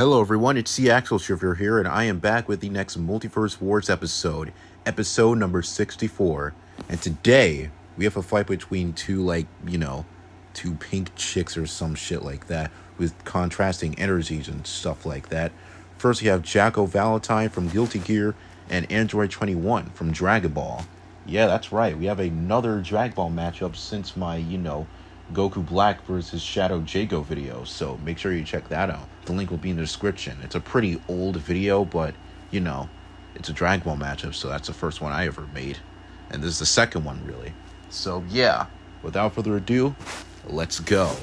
Hello everyone, it's the Axel Shifter here, and I am back with the next Multiverse Wars episode number 64. And today, we have a fight between two pink chicks or some shit like that, with contrasting energies and stuff like that. First, you have Valentine from Guilty Gear, and Android 21 from Dragon Ball. Yeah, that's right, we have another Dragon Ball matchup since my, Goku Black versus Shadow Jago video, so make sure you check that out. The link will be in the description. It's a pretty old video, but, it's a Dragon Ball matchup, so that's the first one I ever made. And this is the second one, really. So, yeah, without further ado, let's go.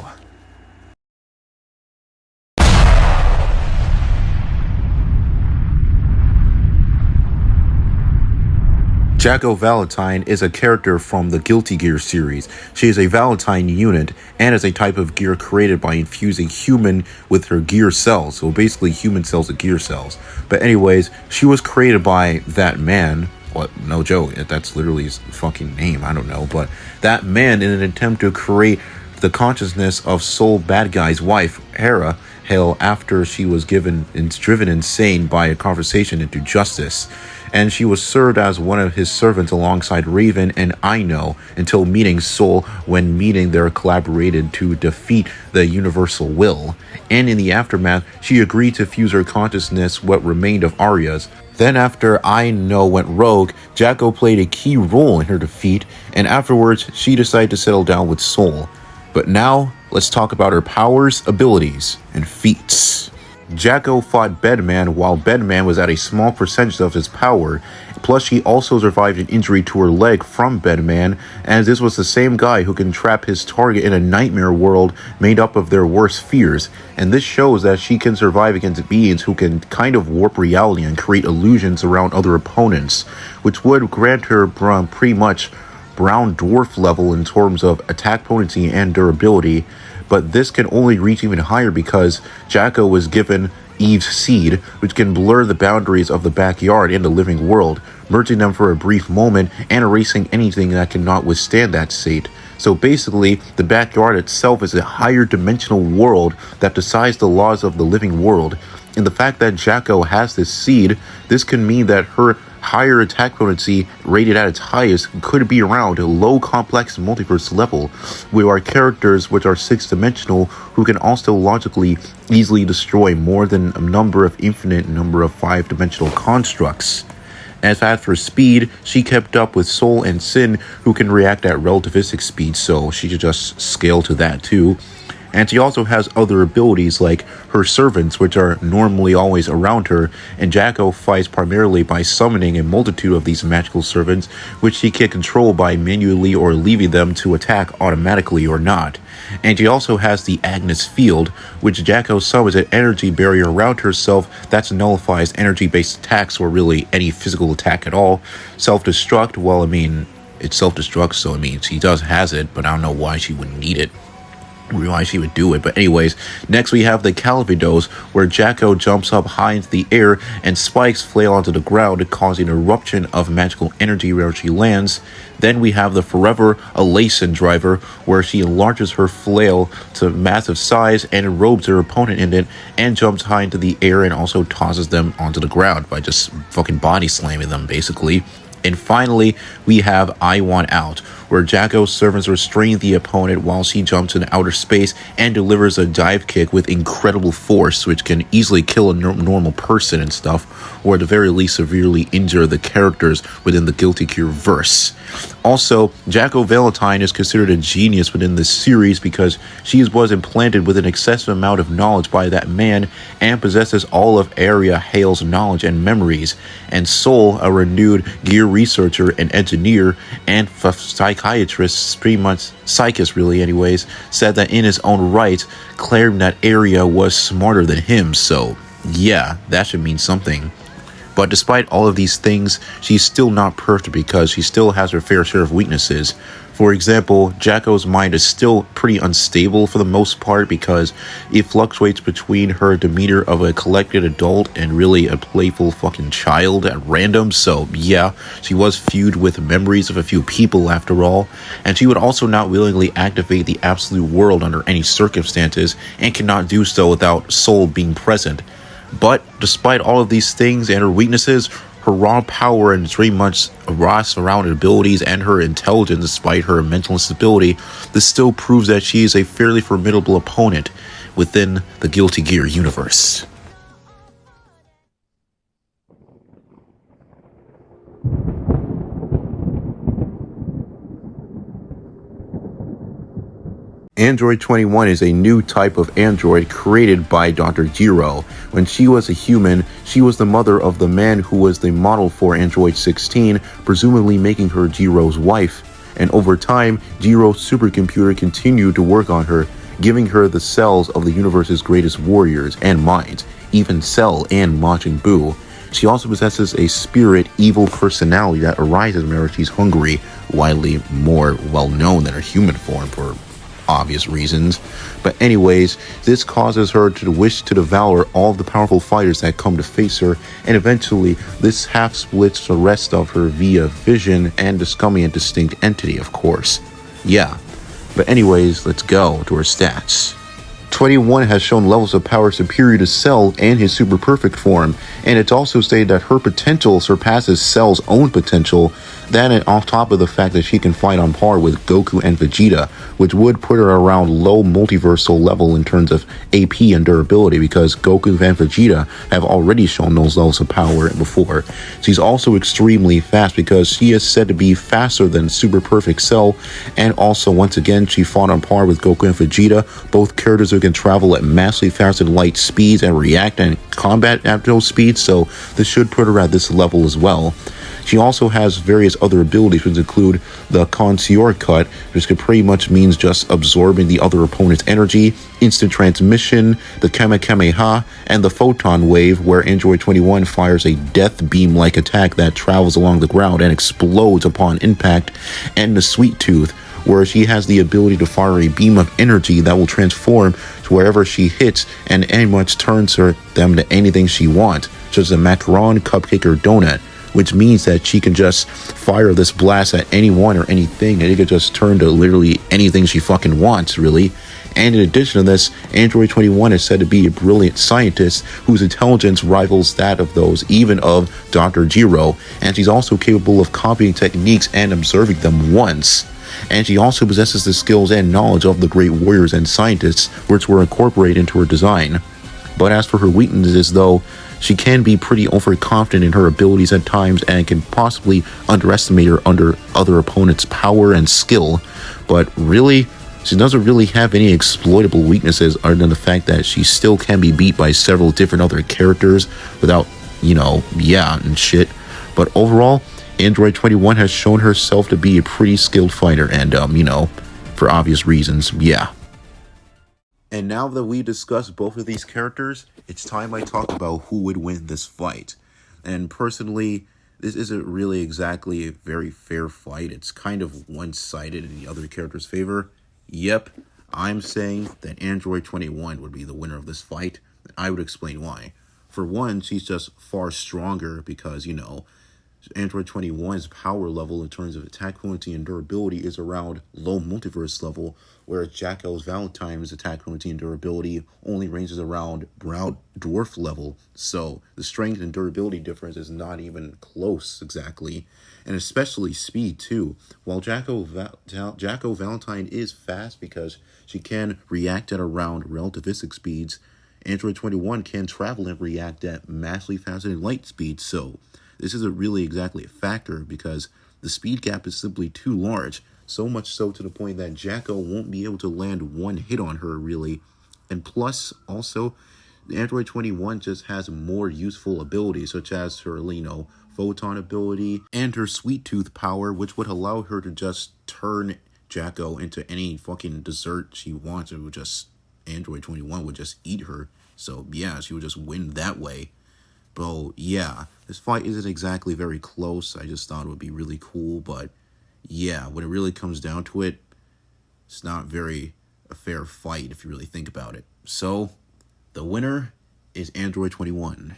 Valentine is a character from the Guilty Gear series. She is a Valentine unit and is a type of gear created by infusing human with her gear cells. So basically human cells with gear cells. But anyways, she was created by that man. What? No joke. That's literally his fucking name. I don't know. But that man, in an attempt to create the consciousness of Soul Bad Guy's wife, Hera, after she was driven insane by a conversation into justice. And she was served as one of his servants alongside Raven and Ino until meeting Soul, when meeting they collaborated to defeat the universal will. And in the aftermath, she agreed to fuse her consciousness what remained of Arya's. Then after Ino went rogue, Jacko played a key role in her defeat, and afterwards she decided to settle down with Soul. But now, let's talk about her powers, abilities, and feats. Jacko fought Bedman while Bedman was at a small percentage of his power, plus she also survived an injury to her leg from Bedman, as this was the same guy who can trap his target in a nightmare world made up of their worst fears, and this shows that she can survive against beings who can kind of warp reality and create illusions around other opponents, which would grant her pretty much brown dwarf level in terms of attack potency and durability. But this can only reach even higher because Jacko was given Eve's seed, which can blur the boundaries of the backyard and the living world, merging them for a brief moment and erasing anything that cannot withstand that state. So basically, the backyard itself is a higher dimensional world that decides the laws of the living world. And the fact that Jacko has this seed, this can mean that her higher attack potency, rated at its highest, could be around a low complex multiverse level, where our characters which are 6-dimensional who can also logically easily destroy more than a infinite number of 5-dimensional constructs. As for speed, she kept up with Soul and Sin, who can react at relativistic speed, so she should just scale to that too. And she also has other abilities like her servants, which are normally always around her, and Jacko fights primarily by summoning a multitude of these magical servants, which she can control by manually or leaving them to attack automatically or not. And she also has the Agnes Field, which Jacko summons an energy barrier around herself that nullifies energy-based attacks or really any physical attack at all. Self-destruct, well, it's self-destruct, so she has it, but I don't know why she would need it. Why she would do it. But anyways, next we have the Calvados, where Jacko jumps up high into the air and spikes flail onto the ground, causing an eruption of magical energy where she lands. Then we have the Forever Elation Driver, where she enlarges her flail to massive size and enrobes her opponent in it, and jumps high into the air and also tosses them onto the ground by just fucking body slamming them, basically. And finally, we have I Want Out, where Jacko's servants restrain the opponent while she jumps into outer space and delivers a dive kick with incredible force, which can easily kill a normal person and stuff, or at the very least severely injure the characters within the Guilty Gear verse. Also, Jacko Valentine is considered a genius within this series because she was implanted with an excessive amount of knowledge by that man and possesses all of Arya Hale's knowledge and memories. And Soul, a renewed gear researcher and engineer and psychiatrist, pretty much psychist really anyways, said that in his own right, claimed that Arya was smarter than him, so yeah, that should mean something. But despite all of these things, she's still not perfect because she still has her fair share of weaknesses. For example, Jacko's mind is still pretty unstable for the most part because it fluctuates between her demeanor of a collected adult and really a playful fucking child at random. So yeah, she was fused with memories of a few people after all, and she would also not willingly activate the absolute world under any circumstances and cannot do so without Soul being present. But despite all of these things and her weaknesses, her raw power and very much raw surrounded abilities and her intelligence, despite her mental instability, this still proves that she is a fairly formidable opponent within the Guilty Gear universe. Android 21 is a new type of android created by Dr. Jiro. When she was a human, she was the mother of the man who was the model for Android 16, presumably making her Jiro's wife. And over time, Jiro's supercomputer continued to work on her, giving her the cells of the universe's greatest warriors and minds, even Cell and Majin Buu. She also possesses a spirit, evil personality that arises whenever she's hungry, widely more well known than her human form for obvious reasons. But anyways, this causes her to wish to devour all of the powerful fighters that come to face her, and eventually this half splits the rest of her via vision and becoming a distinct entity, of course. Yeah. But anyways, let's go to her stats. 21 has shown levels of power superior to Cell and his super perfect form, and it's also stated that her potential surpasses Cell's own potential. That, and on top of the fact that she can fight on par with Goku and Vegeta, which would put her around low multiversal level in terms of AP and durability, because Goku and Vegeta have already shown those levels of power before. She's also extremely fast because she is said to be faster than Super Perfect Cell, and also once again she fought on par with Goku and Vegeta, both characters who can travel at massively faster than light speeds and react and combat at those speeds, so this should put her at this level as well. She also has various other abilities, which include the Connoisseur Cut, which could pretty much means just absorbing the other opponent's energy, instant transmission, the Kamehameha, and the Photon Wave, where Android 21 fires a death beam-like attack that travels along the ground and explodes upon impact, and the Sweet Tooth, where she has the ability to fire a beam of energy that will transform to wherever she hits and pretty much turns them to anything she wants, such as a macaron, cupcake, or donut, which means that she can just fire this blast at anyone or anything, and it could just turn to literally anything she fucking wants, really. And in addition to this, Android 21 is said to be a brilliant scientist whose intelligence rivals that of those even of Dr. Jiro, and she's also capable of copying techniques and observing them once. And she also possesses the skills and knowledge of the great warriors and scientists, which were incorporated into her design. But as for her weaknesses, though, she can be pretty overconfident in her abilities at times and can possibly underestimate her under other opponents' power and skill. But really, she doesn't really have any exploitable weaknesses other than the fact that she still can be beat by several different other characters without, and shit. But overall, Android 21 has shown herself to be a pretty skilled fighter and, for obvious reasons, yeah. And now that we discussed both of these characters, it's time I talk about who would win this fight. And personally, this isn't really exactly a very fair fight. It's kind of one-sided in the other character's favor. Yep, I'm saying that Android 21 would be the winner of this fight, and I would explain why. For one, she's just far stronger because, Android 21's power level in terms of attack fluency and durability is around low multiverse level, whereas Jacko's Valentine's attack fluency and durability only ranges around brown dwarf level. So the strength and durability difference is not even close exactly, and especially speed too. While Jacko Valentine is fast because she can react at around relativistic speeds, Android 21 can travel and react at massively faster than light speed, so this isn't really exactly a factor because the speed gap is simply too large, so much so to the point that Jacko won't be able to land one hit on her, really. And plus, also, the Android 21 just has more useful abilities, such as her, photon ability and her Sweet Tooth power, which would allow her to just turn Jacko into any fucking dessert she wants. Android 21 would just eat her. So, yeah, she would just win that way. Bro, yeah, this fight isn't exactly very close. I just thought it would be really cool, but yeah, when it really comes down to it, it's not very a fair fight if you really think about it. So, the winner is Android 21.